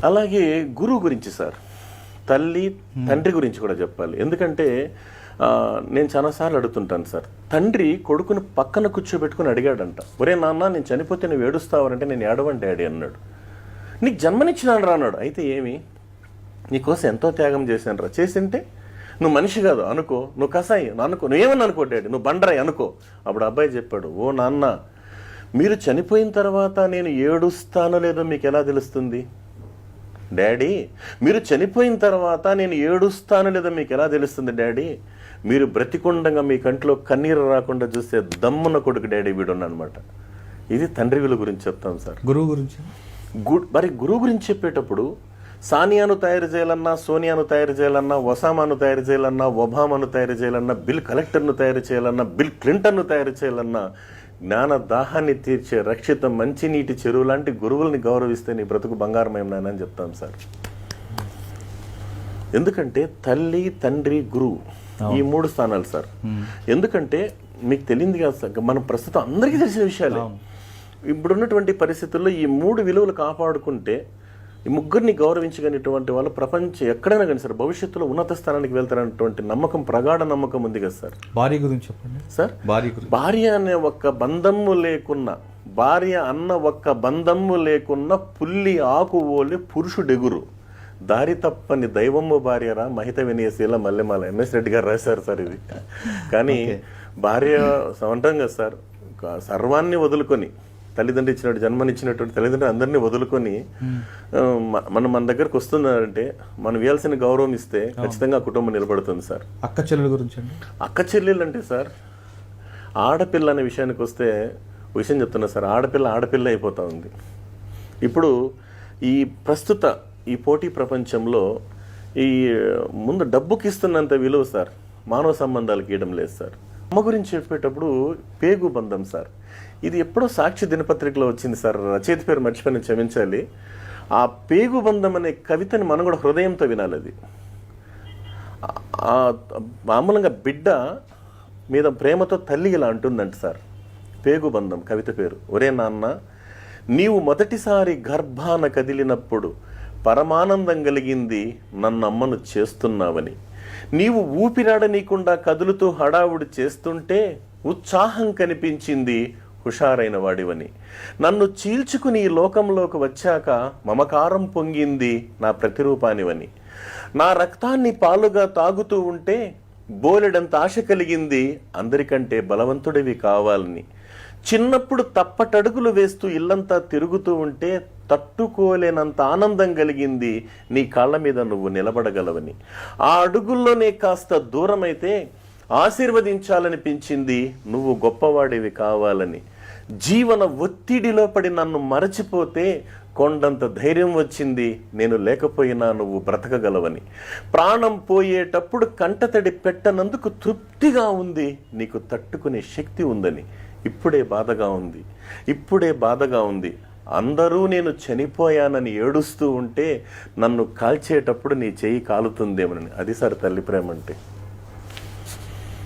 అలాగే గురువు గురించి సార్, తల్లి తండ్రి గురించి కూడా చెప్పాలి. ఎందుకంటే నేను చాలాసార్లు అడుగుతుంటాను సార్, తండ్రి కొడుకును పక్కన కూర్చోబెట్టుకుని అడిగాడంట, ఒరే నాన్న నేను చనిపోతే నువ్వు ఏడుస్తావనంటే నేను ఏడవని డాడీ అన్నాడు. నీకు జన్మనిచ్చినాను రా అన్నాడు. అయితే ఏమి, నీకోసం ఎంతో త్యాగం చేశాను రా, చేసింటే నువ్వు మనిషి కాదు అనుకో, నువ్వు కసాయి అనుకో, నువ్వేమని అనుకో డాడీ, నువ్వు బండరాయి అనుకో. అప్పుడు అబ్బాయి చెప్పాడు, ఓ నాన్న మీరు చనిపోయిన తర్వాత నేను ఏడుస్తానో లేదో మీకు ఎలా తెలుస్తుంది డాడీ? మీరు చనిపోయిన తర్వాత నేను ఏడుస్తానో లేదో మీకు ఎలా తెలుస్తుంది డాడీ? మీరు బ్రతికుండగా మీ కంట్లో కన్నీరు రాకుండా చూసే దమ్మున్న కొడుకు డాడీ వీడున్నా అనమాట. ఇది తండ్రి విలువ గురించి చెప్తాం సార్. గురువు గురించి మరి గురువు గురించి చెప్పేటప్పుడు సానియాను తయారు చేయాలన్నా, సోనియాను తయారు చేయాలన్నా, ఒసామాను తయారు చేయాలన్నా, ఒబామాను తయారు చేయాలన్నా, బిల్ కలెక్టర్ను తయారు చేయాలన్నా, బిల్ క్లింటన్ను తయారు చేయాలన్నా, జ్ఞాన దాహాన్ని తీర్చే రక్షిత మంచినీటి చెరువు లాంటి గురువుల్ని గౌరవిస్తే నీ బ్రతుకు బంగారమేం నాయన అని చెప్తాం సార్. ఎందుకంటే తల్లి, తండ్రి, గురువు ఈ 3 స్థానాలు సార్. ఎందుకంటే మీకు తెలియదు కదా సార్, మనం ప్రస్తుతం అందరికీ తెలిసిన విషయాలే. ఇప్పుడున్నటువంటి పరిస్థితుల్లో ఈ 3 విలువలు కాపాడుకుంటే, ఈ ముగ్గురిని గౌరవించగలిగినటువంటి వాళ్ళు ప్రపంచం ఎక్కడైనా కానీ సార్ భవిష్యత్తులో ఉన్నత స్థానానికి వెళ్తారనేటువంటి నమ్మకం, ప్రగాఢ నమ్మకం ఉంది కదా సార్. భార్య గురించి చెప్పండి సార్. భార్య అనే ఒక్క బంధము లేకున్నా, భార్య అన్న ఒక్క బంధము లేకున్నా పుల్లి ఆకు ఓలి పురుషుడెగురు, దారి తప్పని దైవమ్మ భార్యరా మహిత వినయశీల మల్లెమాల. ఎంఎస్ రెడ్డి గారు రాశారు సార్ ఇది. కానీ భార్య అంటాం కదా సార్, సర్వాన్ని వదులుకొని, తల్లిదండ్రులు ఇచ్చినట్టు జన్మనిచ్చినటువంటి తల్లిదండ్రులు అందరినీ వదులుకొని మన దగ్గరకు వస్తున్నారంటే మనం ఇవ్వాల్సిన గౌరవం ఇస్తే ఖచ్చితంగా కుటుంబం నిలబడుతుంది సార్. అక్క చెల్లెల గురించి అండి. అక్క చెల్లెలు అంటే సార్, ఆడపిల్ల అనే విషయానికి వస్తే విషయం చెప్తున్నా సార్, ఆడపిల్ల అయిపోతా ఉంది. ఇప్పుడు ఈ ప్రస్తుత ఈ పోటీ ప్రపంచంలో ఈ ముందు డబ్బుకి ఇస్తున్నంత విలువ సార్ మానవ సంబంధాలకు ఇవ్వడం లేదు సార్. అమ్మ గురించి చెప్పేటప్పుడు పేగు బంధం సార్, ఇది ఎప్పుడో సాక్షి దినపత్రికలో వచ్చింది సార్, రచయిత పేరు మర్చిపోయిన క్షమించాలి. ఆ పేగు బంధం అనే కవితని మనం కూడా హృదయంతో వినాలి. అది మామూలుగా బిడ్డ మీద ప్రేమతో తల్లి ఇలా అంటుందంట సార్. పేగు బంధం కవిత పేరు. ఒరే నాన్న, నీవు మొదటిసారి గర్భాన కదిలినప్పుడు పరమానందం కలిగింది నన్ను అమ్మను చేస్తున్నావని. నీవు ఊపిరాడనీయకుండా కదులుతూ హడావుడి చేస్తుంటే ఉత్సాహం కనిపించింది హుషారైన వాడివని. నన్ను చీల్చుకుని ఈ లోకంలోకి వచ్చాక మమకారం పొంగింది నా ప్రతిరూపానివని. నా రక్తాన్ని పాలుగా తాగుతూ ఉంటే బోలెడంత ఆశ కలిగింది అందరికంటే బలవంతుడివి కావాలని. చిన్నప్పుడు తప్పటడుగులు వేస్తూ ఇల్లంతా తిరుగుతూ ఉంటే తట్టుకోలేనంత ఆనందం కలిగింది నీ కాళ్ళ మీద నువ్వు నిలబడగలవని. ఆ అడుగుల్లోనే కాస్త దూరమైతే ఆశీర్వదించాలనిపించింది నువ్వు గొప్పవాడివి కావాలని. జీవన ఒత్తిడిలో పడి నన్ను మరచిపోతే కొండంత ధైర్యం వచ్చింది నేను లేకపోయినా నువ్వు బ్రతకగలవని. ప్రాణం పోయేటప్పుడు కంటతడి పెట్టనందుకు తృప్తిగా ఉంది నీకు తట్టుకునే శక్తి ఉందని. ఇప్పుడే బాధగా ఉంది అందరూ నేను చనిపోయానని ఏడుస్తూ ఉంటే నన్ను కాల్చేటప్పుడు నీ చెయ్యి కాలుతుందేమని. అది సార్ తల్లి ప్రేమ అంటే.